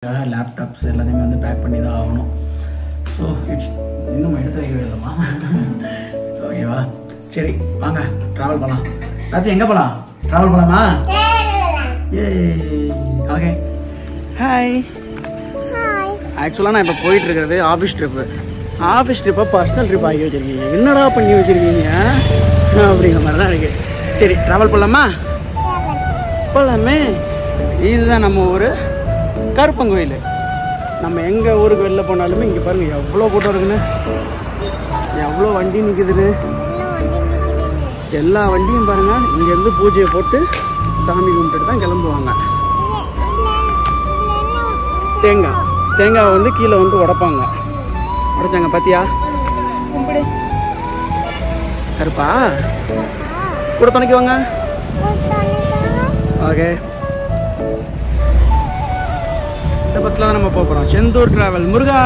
Laptops எல்லாத்தையுமே வந்து back பண்ணி தான் ஆகணும். ஸோ இன்னும் எடுத்து வைக்கவே இல்லைம்மா. ஓகேவா, சரி வாங்க ட்ராவல் பண்ணலாம். ராத்திரி எங்கே போகலாம்? ட்ராவல் பண்ணலாமா? ஏ ஓகே. ஹாய். ஆக்சுவலாக நான் இப்போ போயிட்டு இருக்கிறது ஆஃபீஸ் ட்ரிப்பு. ஆஃபீஸ் ட்ரிப்பை பர்சனல் ட்ரிப் ஆகி வச்சுருக்கீங்க. என்னடா பண்ணி வச்சுருக்கீங்க அப்படிங்கிற மாதிரி தான் இருக்குது. சரி ட்ராவல் பண்ணலாமா? போகலாமே. இதுதான் நம்ம ஊர் கருப்பங்கோயில். நம்ம எங்கள் ஊருக்கு வெளில போனாலுமே இங்கே பாருங்கள் எவ்வளோ கூட்டம் இருக்குன்னு, எவ்வளோ வண்டி நிற்குதுன்னு. எல்லா வண்டியும் பாருங்கள் இங்கேருந்து பூஜையை போட்டு சாமி கும்பிட்டுட்டு தான் கிளம்புவாங்க. தேங்காவை வந்து கீழே வந்து உடைப்பாங்க. உடைச்சாங்க பார்த்தியா? கருப்பா கூட துணைக்குவாங்க. ஓகே, இந்த பஸ்ல தான் நம்ம போக போகிறோம். செந்தூர் டிராவல். முருகா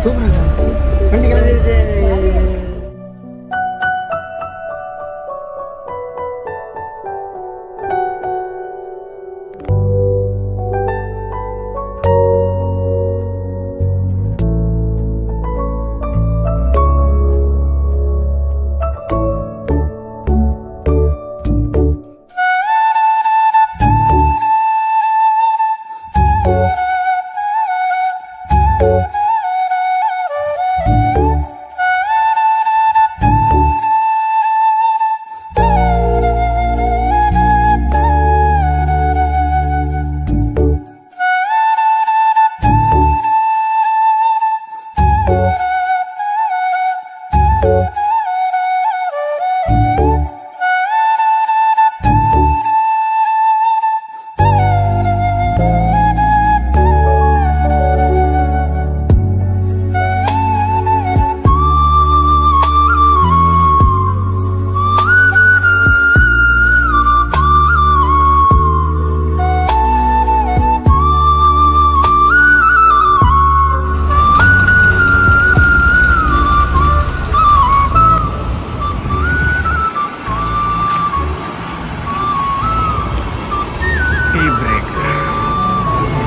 சூப்பர் வண்டி கிளம்பிடுச்சு.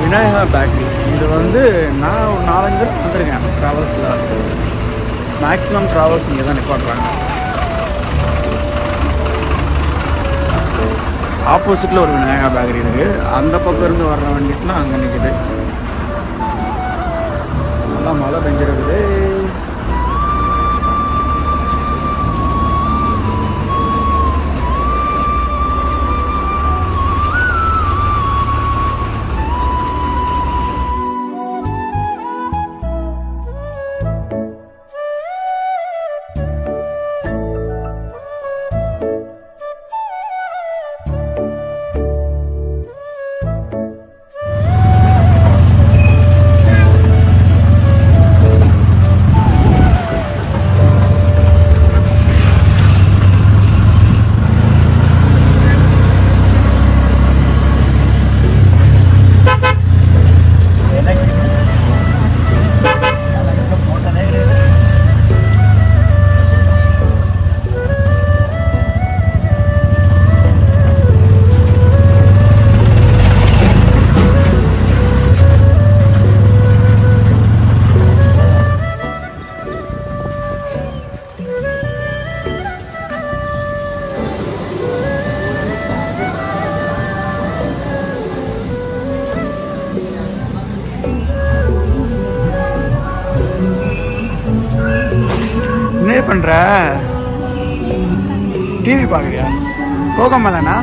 விநாயகா பேக்கரி. இது வந்து நான் ஒரு 4-5 பேர் வந்திருக்கேன் ட்ராவல்ஸில். மேக்ஸிமம் ட்ராவல்ஸ் இங்கே தான் நிப்பாட்டுறாங்க. ஆப்போசிட்டில் ஒரு விநாயகா பேக்கரி இருக்குது. அந்த பக்கம் இருந்து வர்ற வண்டிஸ்லாம் அங்கே நிற்குது. நல்லா மழை பெஞ்சிருக்குது. என்ன பண்ற? டிவி பாக்குறியா? போகமாலண்ணா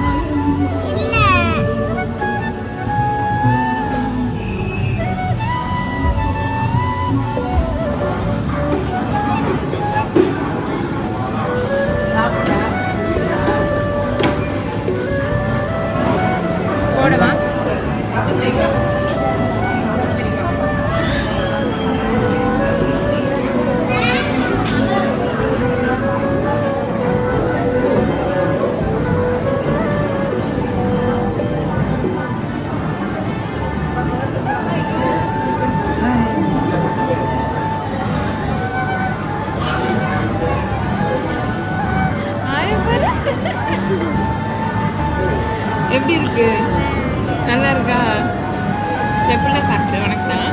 எப்படி இருக்கு? நல்லா இருக்கா? எப்படிலாம் சாப்பிட்றேன் உனக்கு தான்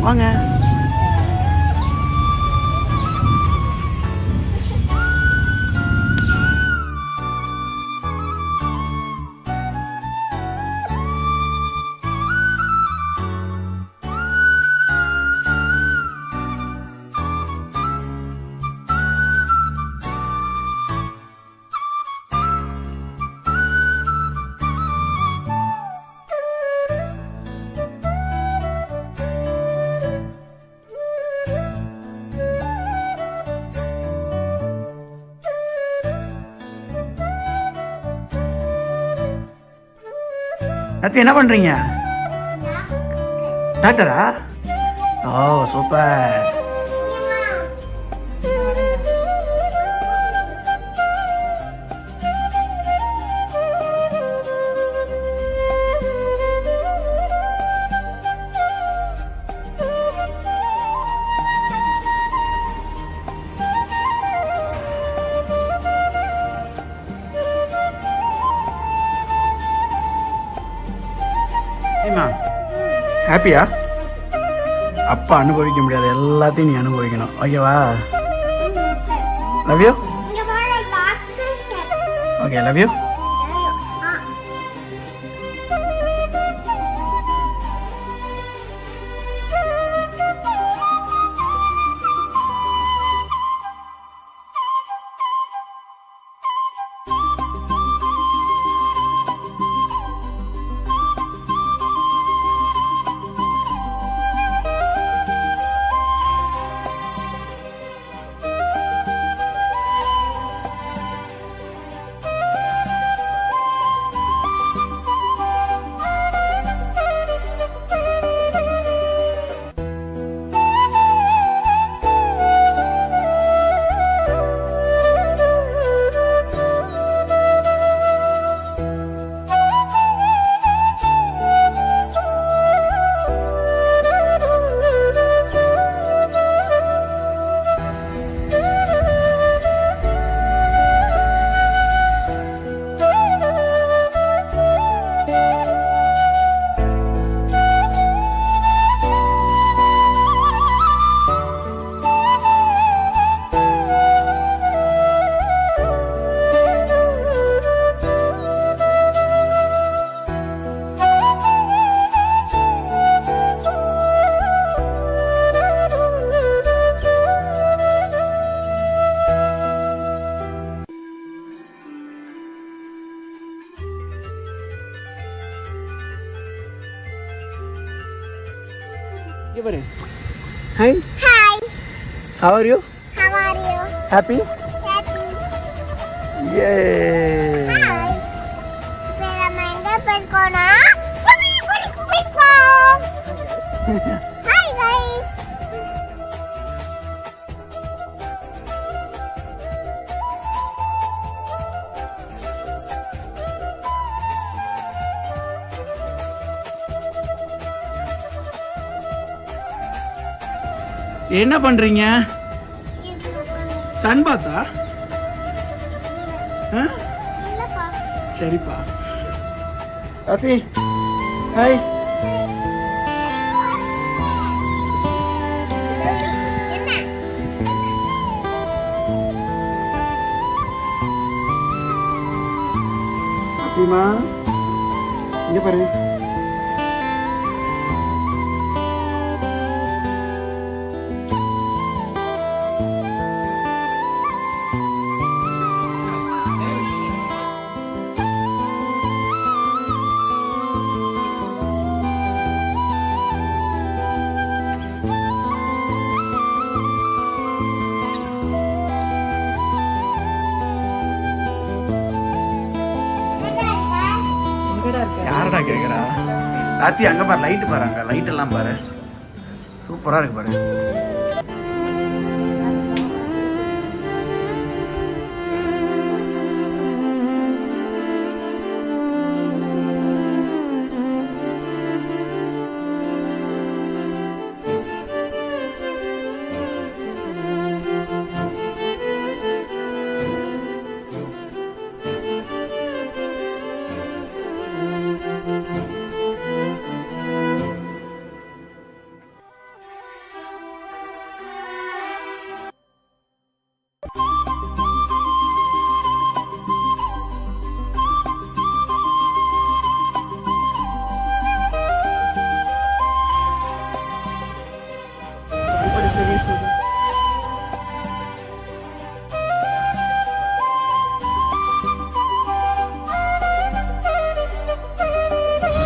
வாங்க. நத்தி என்ன பண்றீங்க? டாக்டரா? ஓ சூப்பர். ஹாப்பியா? அப்பா அனுபவிக்க முடியாது, எல்லாத்தையும் நீ அனுபவிக்கணும். ஓகேவா? Love you. Okay love you. Hi. Hi. How are you? How are you? Happy? Happy. Yay. Hi. Pero manga perkona. Hi guys. என்ன பண்றீங்க? சன் பாத்தா? இல்லப்பா. சரிப்பா. அத்தி. ஹாய். என்ன? அத்திமா. இங்க பாரு. யாரடா கேக்குறா? ராத்தி அங்க பாரு, லைட் பாரு, அங்க லைட் எல்லாம் பாரு, சூப்பரா இருக்கு பாரு.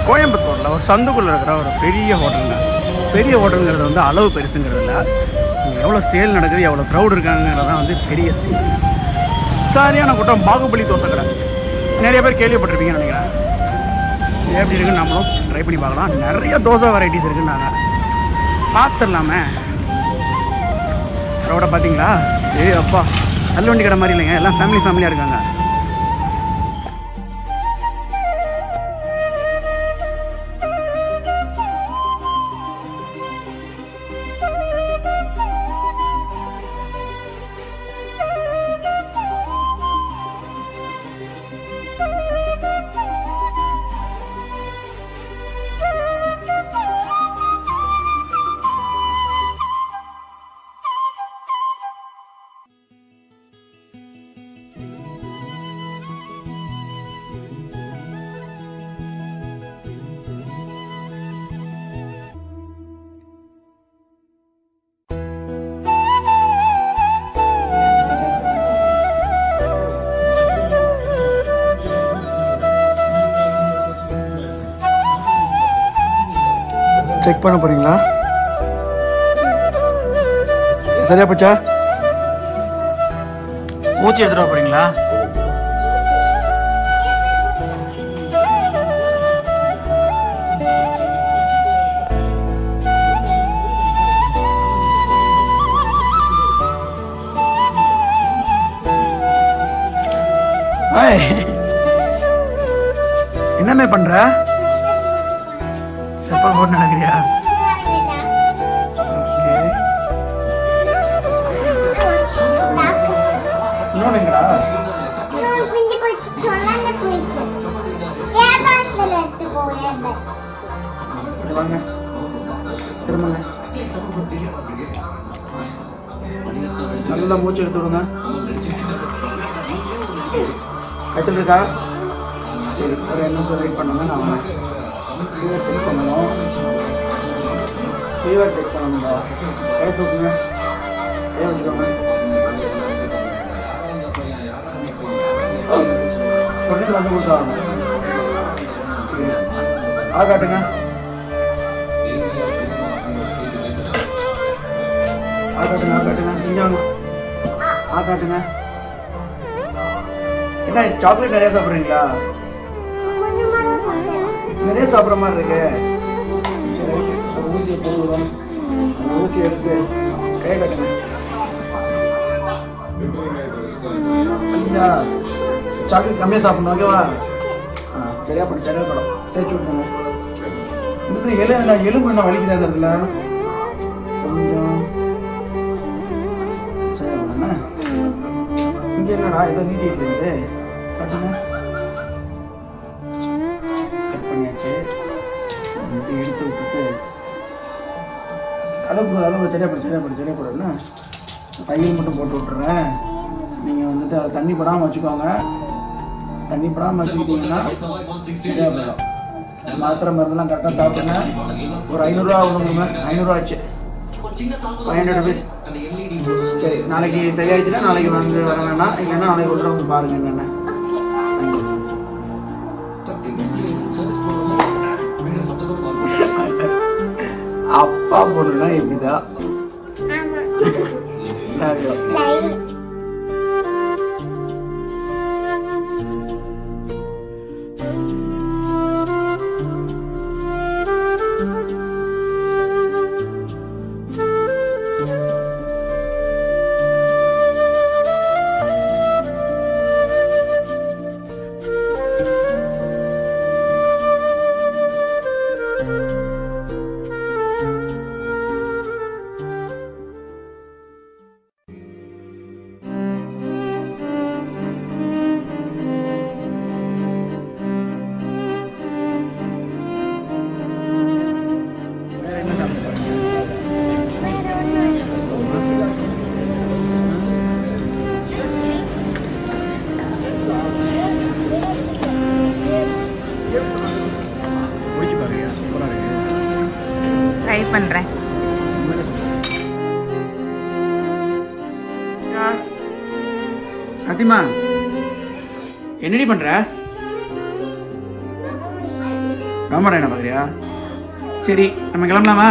கோயம்புத்தூரில் ஒரு சந்துக்குள்ளே இருக்கிற ஒரு பெரிய ஹோட்டலுங்க. பெரிய ஹோட்டலுங்கிறது வந்து அளவு பெருசுங்கிறது இல்லை, எவ்வளோ சேல் நடக்குது, எவ்வளோ க்ரௌட் இருக்காங்கிறதான் வந்து பெரிய சேல். சரியான கூட்டம். பாகுபலி தோசை கடை நிறைய பேர் கேள்விப்பட்டிருப்பீங்கன்னு நினைக்கிறேன். எப்படி இருக்குன்னு நம்மளும் ட்ரை பண்ணி பார்க்கலாம். நிறைய தோசை வெரைட்டிஸ் இருக்குன்னாங்க, பார்த்துடலாமே. க்ரௌடை பார்த்தீங்களா? அப்பா தள்ளுவண்டி கடை மாதிரி இல்லைங்க, எல்லாம் ஃபேமிலியாக இருக்காங்க. செக் பண்ண போறீங்களா? சரியா போச்சா? மூச்சு எடுத்துட்டு வர போறீங்களா? என்னமே பண்ற? செப்பல் போட்டு நடக்கிறியா? இன்னொன்னுங்கடா வாங்க திரும்பங்க. நல்லா மூச்சு எடுத்து விடுங்க. கட்டில் இருக்கா? சரி, ஒரு 2 நிமிஷம் வெயிட் பண்ணுங்க. நான் வரேன். ஃபீவர் செக் பண்ணணும். ஃபீவர் செக் பண்ணணுங்களா? கை தூக்குங்க, கை வச்சுக்கோங்க. உடனே வந்து கொடுத்தாங்க. ஆ காட்டுங்க. ஆ காட்டுங்க, ஆ காட்டுங்க. இங்கே வாங்க. ஆ காட்டுங்க. என்ன சாக்லேட் நிறைய சாப்பிட்றீங்களா? நிறைய சாப்பிட்ற மாதிரி இருக்கு. சரி, ஒரு ஊசியை போடுவோம். அந்த ஊசியை எடுத்து கை கட்டுங்க. சாக்லேட் கம்மியாக சாப்பிடணும், ஓகேவா? சரியா படம், சரியா படம். தேய்ச்சி விட்டுருங்க. இந்த எலும்பு என்ன வலிக்குதா இருக்குல்ல? கொஞ்சம் சரியா படம்ண்ணா. இங்கே என்னடா ஏதோ நீட்டிட்டு இருக்குது, கட்டுங்க. கட் பண்ணியாச்சு. எடுத்து விட்டுட்டு அளவு சரியா போடுன்னா தையல் மட்டும் போட்டு விட்டுறேன். நீங்கள் வந்துட்டு அதை தண்ணி படாமல் வச்சுக்கோங்க. தண்ணி படாமல் வச்சுக்கிட்டீங்கன்னா சரியா போயிடும். மாத்திரை மருந்துலாம் கரெக்டாக சாப்பிடுங்க. ஒரு 500 ரூபா கொடுங்க. 500 ரூபா ஆச்சு, 500 rupees. சரி, நாளைக்கு சரியாயிடுச்சுன்னா நாளைக்கு வந்து வர வேணாம், இல்லைன்னா நாளைக்கு ஒரு வந்து பாருங்க என்னென்ன. அப்பா பொண்ணுனா இப்படிதான். ட்ரை பண்ணுறேன். நத்திமா, என்னடி பண்ற? ராமராயணா பார்க்குறியா? சரி நம்ம கிளம்பலாமா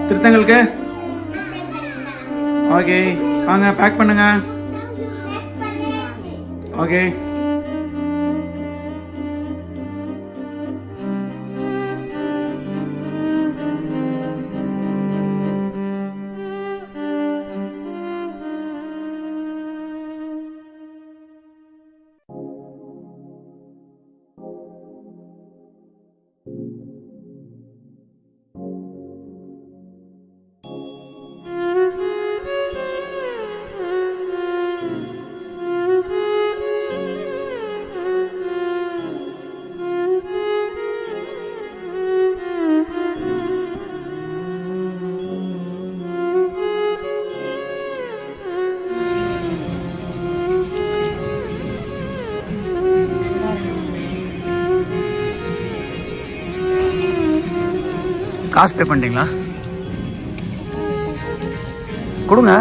திருத்தங்களுக்கு? ஓகே வாங்க பேக் பண்ணுங்க. ஓகே காசு பே பண்ணிட்டீங்களா? கொடுங்க.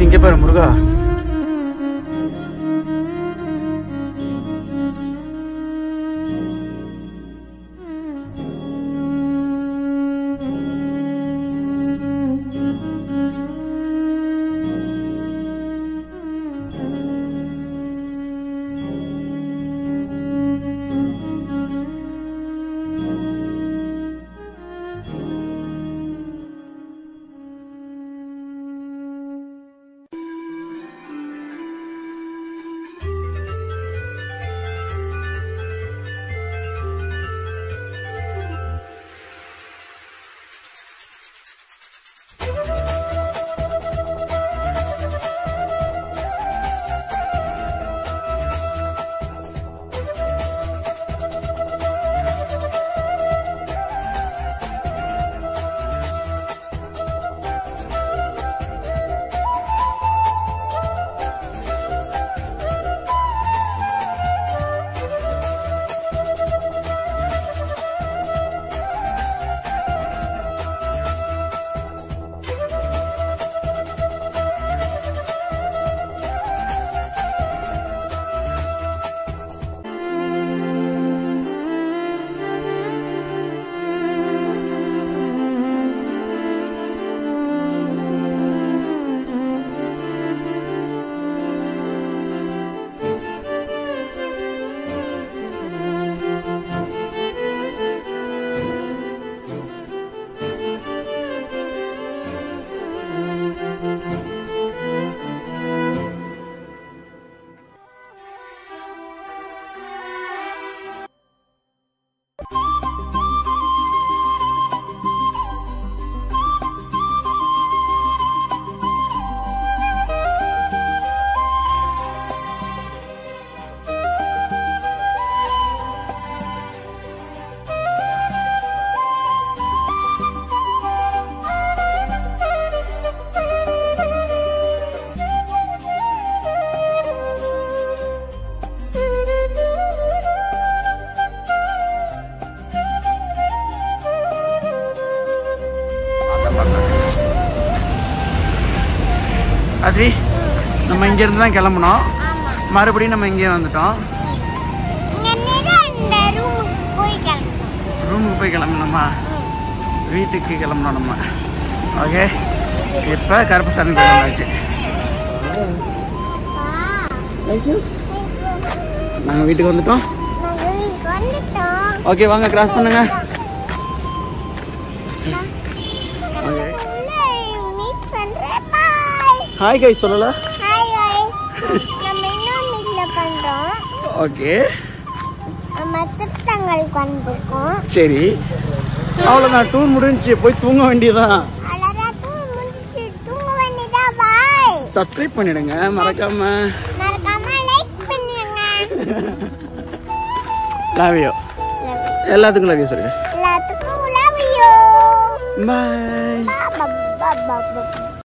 இங்கே பாரு முருகா. அது நம்ம இங்கேருந்து தான் கிளம்பணும். மறுபடியும் நம்ம இங்கே வந்துட்டோம். ரூமுக்கு போய் கிளம்பணுமா? வீட்டுக்கு கிளம்பணும் நம்ம. ஓகே இப்போ கருப்பசாமி கிளம்பாச்சு. நாங்கள் வீட்டுக்கு வந்துட்டோம். ஓகே வாங்க கிராஸ் பண்ணுங்க. ஹாய் கைஸ் சொல்லல. Hi guys. நம்ம இன்னும் மீட்ல பண்றோம். ஓகே. நம்ம திருத்தங்களுக்கு வந்திருக்கோம். சரி. அவ்வளவுதான் டூர் முடிஞ்சு போய் தூங்க வேண்டியதான். அழகா டூர் முடிஞ்சு தூங்க வேண்டியதா. பாய். சப்ஸ்கிரைப் பண்ணிடுங்க மறக்காம. லைக் பண்ணுங்க. Love you. எல்லாத்துக்கும் லவ் யூ சொல்லுங்க. எல்லாத்துக்கும் லவ் யூ. பை. பா